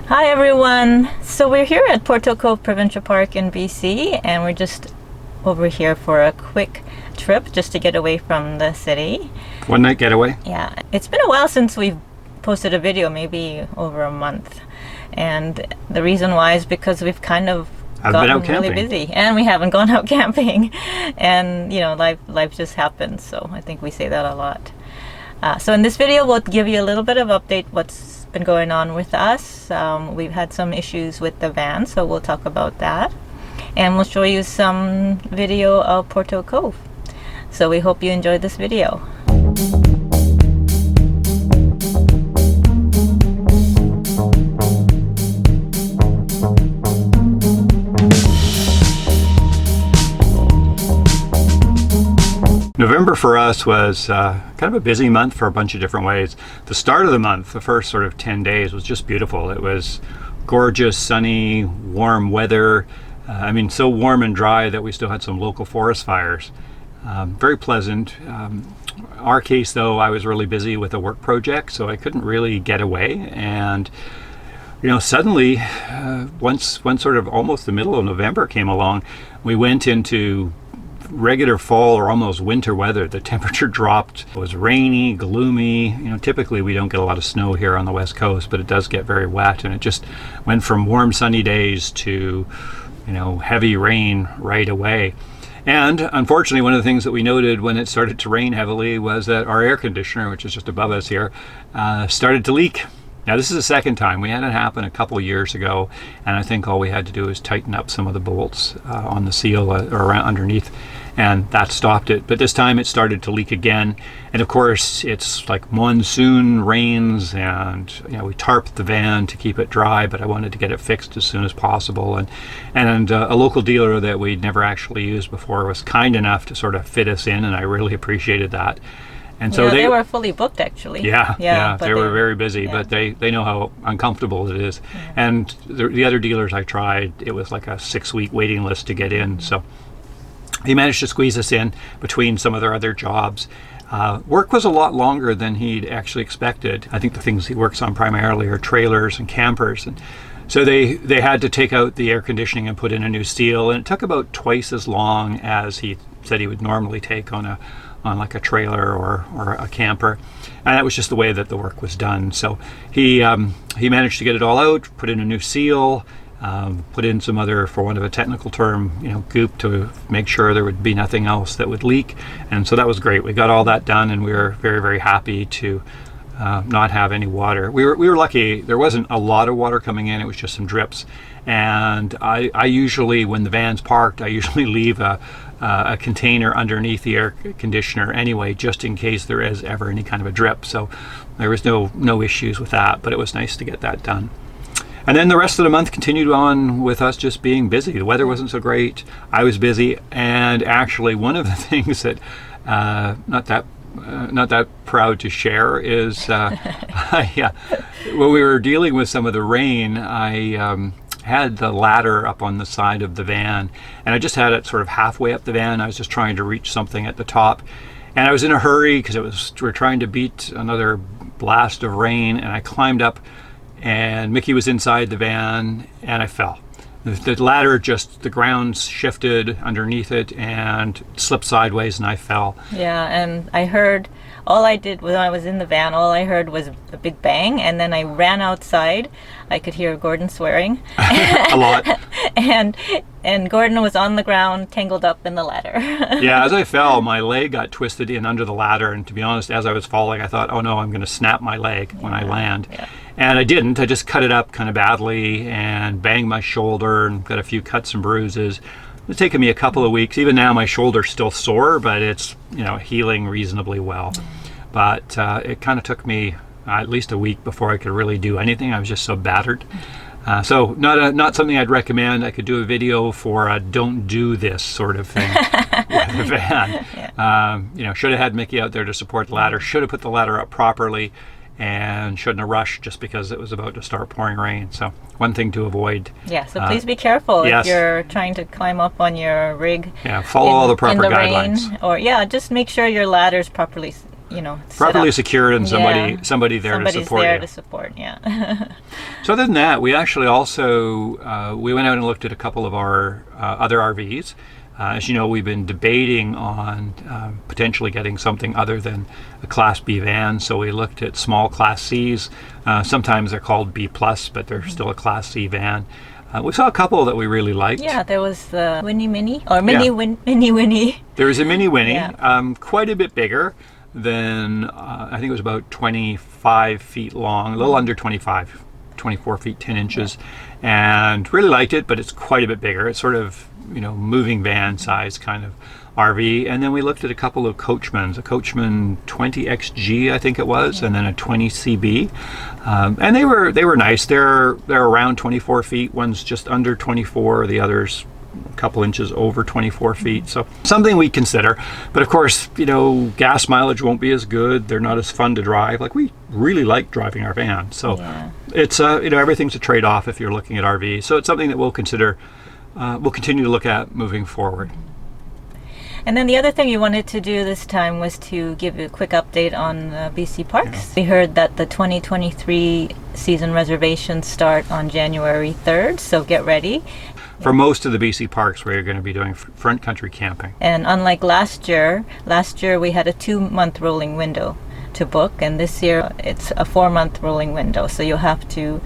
Hi everyone! So we're here at Porteau Cove Provincial Park in BC, and we're just over here for a quick trip just to get away from the city. One night getaway? Yeah, it's been a while since we've posted a video, maybe over a month. And the reason why is because we've kind of gotten really busy and we haven't gone out camping. And you know, life just happens, so I think we say that a lot. So in this video we'll give you a little bit of update what's been going on with us. We've had some issues with the van, so we'll talk about that. And we'll show you some video of Porteau Cove. So we hope you enjoyed this video. November for us was kind of a busy month for a bunch of different ways. The start of the month, the first sort of 10 days, was just beautiful. It was gorgeous, sunny, warm weather. I mean, so warm and dry that we still had some local forest fires. Very pleasant. Our case, though, I was really busy with a work project, so I couldn't really get away. And you know, suddenly, once sort of almost the middle of November came along, we went into regular fall or almost winter weather. The temperature dropped. It was rainy, gloomy. You know, typically we don't get a lot of snow here on the west coast, but it does get very wet, and it just went from warm sunny days to, you know, heavy rain right away. And unfortunately, one of the things that we noted when it started to rain heavily was that our air conditioner, which is just above us here, started to leak. Now, this is the second time. We had it happen a couple years ago, and I think all we had to do is tighten up some of the bolts on the seal or around underneath, and that stopped it. But this time it started to leak again, and of course it's like monsoon rains, and you know, we tarped the van to keep it dry, but I wanted to get it fixed as soon as possible. And a local dealer that we'd never actually used before was kind enough to sort of fit us in, and I really appreciated that. And so they were fully booked, actually. Yeah, they were very busy, but they know how uncomfortable it is. Yeah. And the other dealers I tried, it was like a 6-week waiting list to get in. So he managed to squeeze us in between some of their other jobs. Work was a lot longer than he'd actually expected. I think the things he works on primarily are trailers and campers. And so they had to take out the air conditioning and put in a new seal, and it took about twice as long as he said he would normally take on like a trailer or a camper. And that was just the way that the work was done. So he managed to get it all out, put in a new seal, put in some other, for want of a technical term, you know, goop to make sure there would be nothing else that would leak. And so that was great. We got all that done, and we were very, very happy to not have any water. We were lucky. There wasn't a lot of water coming in. It was just some drips. And I usually, when the van's parked, I usually leave a container underneath the air conditioner anyway, just in case there is ever any kind of a drip. So there was no issues with that, but it was nice to get that done. And then the rest of the month continued on with us just being busy. The weather wasn't so great. I was busy, and actually one of the things that not that proud to share is when we were dealing with some of the rain, I had the ladder up on the side of the van, and I just had it sort of halfway up the van. I was just trying to reach something at the top, and I was in a hurry because we were trying to beat another blast of rain, and I climbed up, and Mickey was inside the van, and I fell. The ladder the ground shifted underneath it and slipped sideways, and I fell. Yeah, and I heard, all I did when I was in the van, all I heard was a big bang, and then I ran outside. I could hear Gordon swearing. A lot. And Gordon was on the ground, tangled up in the ladder. Yeah, as I fell, my leg got twisted in under the ladder, and to be honest, as I was falling, I thought, oh no, I'm going to snap my leg when I land. Yeah. And I didn't. I just cut it up kind of badly and banged my shoulder and got a few cuts and bruises. It's taken me a couple of weeks. Even now, my shoulder's still sore, but it's, you know, healing reasonably well. But it kind of took me at least a week before I could really do anything. I was just so battered. So not something I'd recommend. I could do a video for a don't do this sort of thing with a van. Yeah. You know, should have had Mickey out there to support the ladder. Should have put the ladder up properly, and shouldn't have rushed just because it was about to start pouring rain. So one thing to avoid. Yeah, so please be careful if you're trying to climb up on your rig. Yeah, follow all the proper guidelines. Rain, or just make sure your ladder's properly properly secured and somebody there to support you. Somebody's there to support, yeah. So other than that, we actually also we went out and looked at a couple of our other RVs. As you know, we've been debating on potentially getting something other than a Class B van. So we looked at small Class Cs. Sometimes they're called B+, but they're still a Class C van. We saw a couple that we really liked. Yeah, there was the Winnie Mini, or Mini Winnie. There was a Mini Winnie, quite a bit bigger than, I think it was about 25 feet long, a little under 25, 24 feet 10 inches, and really liked it, but it's quite a bit bigger. It's sort of, moving van size kind of RV. And then we looked at a couple of Coachmans, a Coachman 20XG, I think it was, and then a 20CB. And they were nice. They're around 24 feet. One's just under 24, the other's a couple inches over 24 feet. So something we consider. But of course, gas mileage won't be as good. They're not as fun to drive. Like, we really like driving our van. So it's, everything's a trade-off if you're looking at RVs. So it's something that we'll consider, we'll continue to look at moving forward. And then the other thing you wanted to do this time was to give a quick update on BC Parks. We heard that the 2023 season reservations start on January 3rd, so get ready. For most of the BC Parks, we're going to be doing front country camping. And unlike last year we had a 2-month rolling window to book, and this year it's a 4-month rolling window, so you'll have to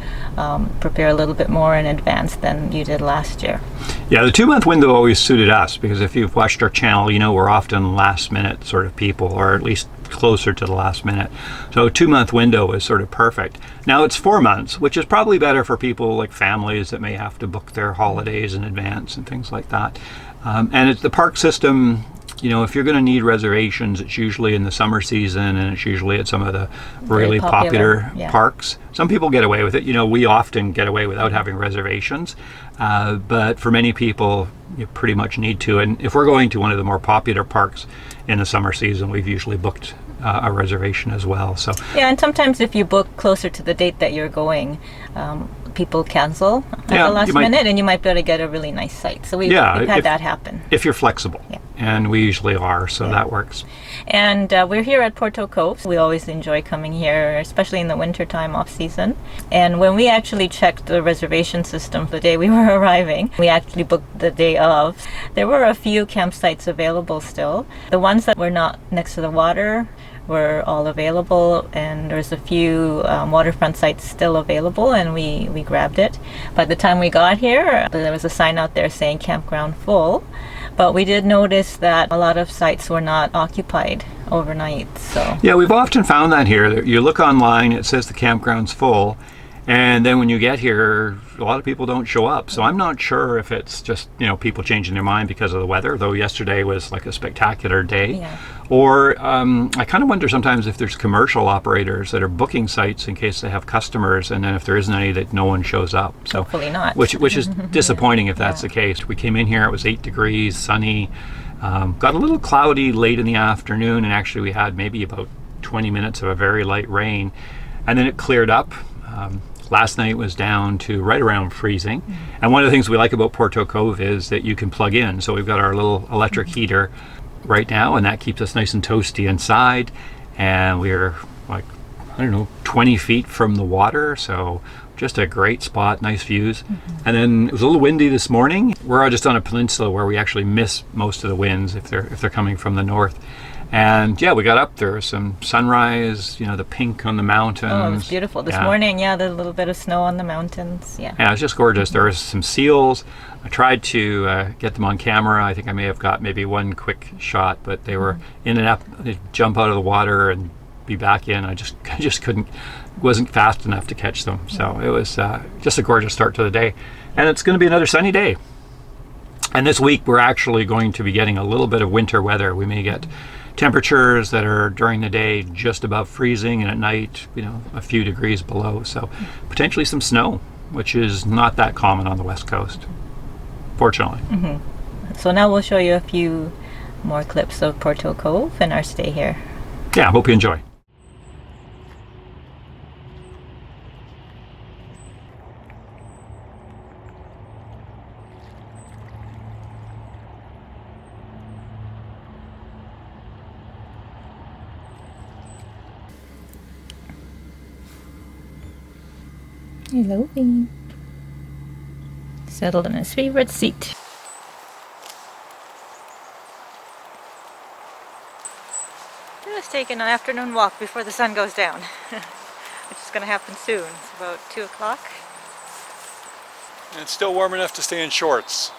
prepare a little bit more in advance than you did last year. Yeah, the 2-month window always suited us, because if you've watched our channel, we're often last minute sort of people, or at least closer to the last minute. So a 2-month window is sort of perfect. Now it's 4 months, which is probably better for people like families that may have to book their holidays in advance and things like that. And it's the park system. If you're going to need reservations, it's usually in the summer season, and it's usually at some of the really popular parks. Some people get away with it. We often get away without having reservations, but for many people, you pretty much need to. And if we're going to one of the more popular parks in the summer season, we've usually booked a reservation as well. So and sometimes if you book closer to the date that you're going, people cancel at the last minute, and you might be able to get a really nice site. So we've had that happen. If you're flexible, and we usually are, so that works. And we're here at Porteau Cove. We always enjoy coming here, especially in the wintertime off season. And when we actually checked the reservation system the day we were arriving, we actually booked the day of. There were a few campsites available still. The ones that were not next to the water were all available, and there's a few waterfront sites still available, and we grabbed it. By the time we got here, there was a sign out there saying campground full, but we did notice that a lot of sites were not occupied overnight. So yeah, we've often found that here. You look online, it says the campground's full, and then when you get here, a lot of people don't show up. So I'm not sure if it's just people changing their mind because of the weather, though yesterday was like a spectacular day. Or I kind of wonder sometimes if there's commercial operators that are booking sites in case they have customers, and then if there isn't any, that no one shows up. So hopefully not. Which is disappointing if that's the case. We came in here, it was 8 degrees, sunny, got a little cloudy late in the afternoon, and actually we had maybe about 20 minutes of a very light rain, and then it cleared up. Last night was down to right around freezing. And one of the things we like about Porteau Cove is that you can plug in. So we've got our little electric heater right now, and that keeps us nice and toasty inside. And we're like, 20 feet from the water. So just a great spot, nice views. And then it was a little windy this morning. We're just on a peninsula where we actually miss most of the winds if they're coming from the north. And we got up there, some sunrise, the pink on the mountains. Oh, it was beautiful this morning. Yeah, the little bit of snow on the mountains. Yeah, it was just gorgeous. There was some seals. I tried to get them on camera. I think I may have got maybe one quick shot, but they were in and up. They'd jump out of the water and be back in. I just couldn't, wasn't fast enough to catch them. So it was just a gorgeous start to the day. And it's going to be another sunny day. And this week we're actually going to be getting a little bit of winter weather. We may get temperatures that are during the day just above freezing, and at night, a few degrees below. So potentially some snow, which is not that common on the West Coast, fortunately. So now we'll show you a few more clips of Porteau Cove and our stay here. Yeah, hope you enjoy. Hello, babe. Settled in his favorite seat. Just taking an afternoon walk before the sun goes down, which is going to happen soon. It's about 2 o'clock. And it's still warm enough to stay in shorts.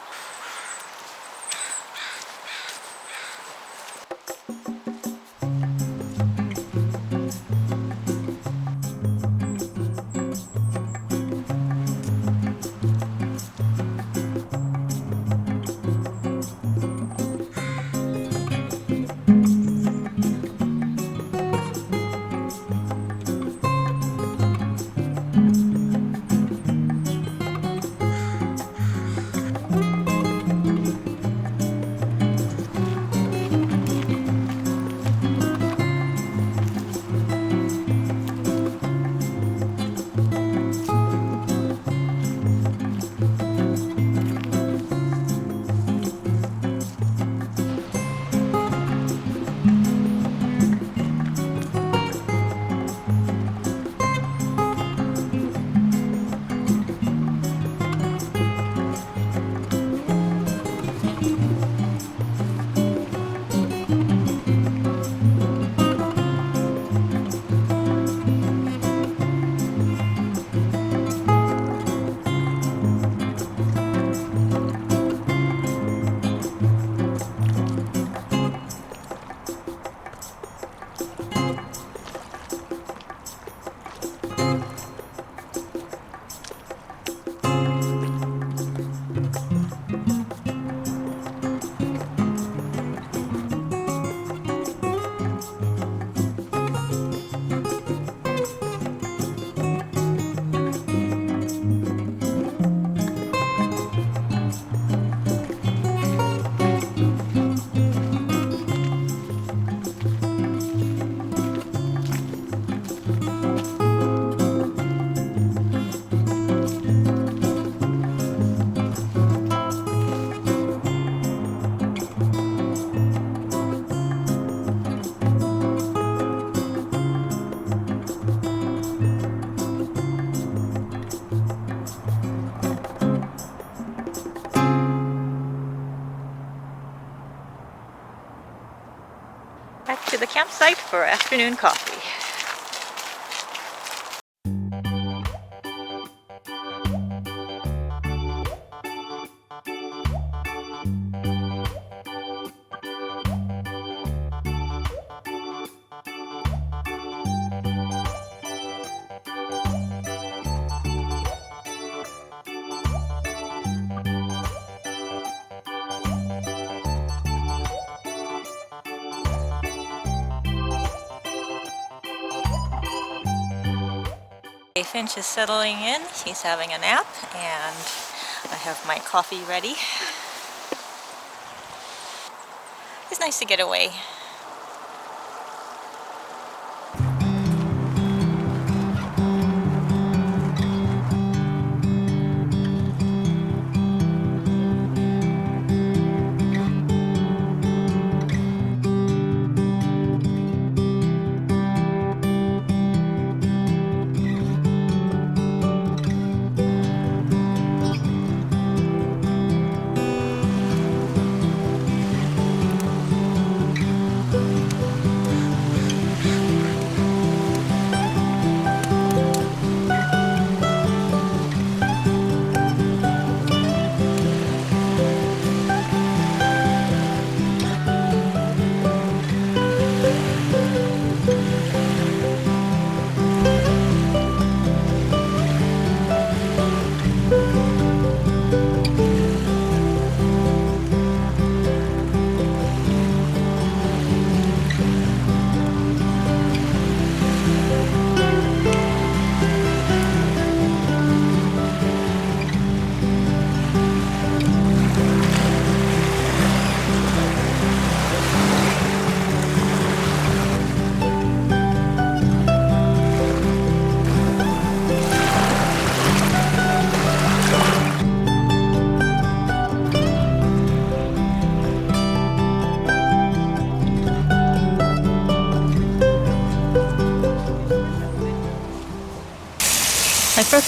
Back to the campsite for afternoon coffee. Finch is settling in. He's having a nap, and I have my coffee ready. It's nice to get away.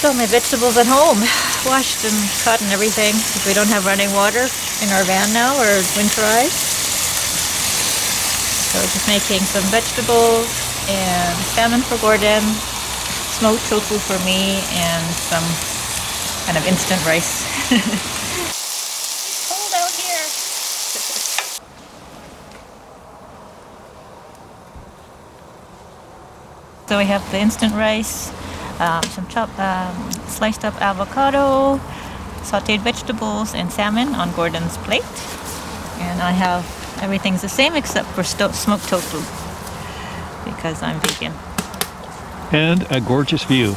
So my vegetables at home, washed and cut and everything, because we don't have running water in our van now, or winterized. So just making some vegetables and salmon for Gordon, smoked tofu for me, and some kind of instant rice. It's cold out here. So we have the instant rice, some sliced up avocado, sauteed vegetables, and salmon on Gordon's plate. And I have everything's the same except for smoked tofu because I'm vegan. And a gorgeous view.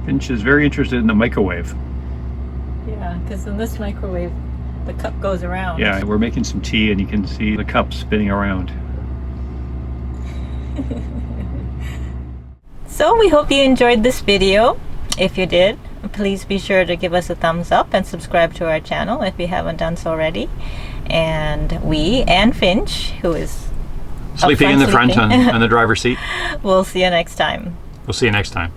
Finch is very interested in the microwave. Yeah, because in this microwave, the cup goes around. Yeah, we're making some tea and you can see the cup spinning around. So we hope you enjoyed this video. If you did, please be sure to give us a thumbs up and subscribe to our channel if you haven't done so already. And we and Finch, who is sleeping in the front on the driver's seat. We'll see you next time. We'll see you next time.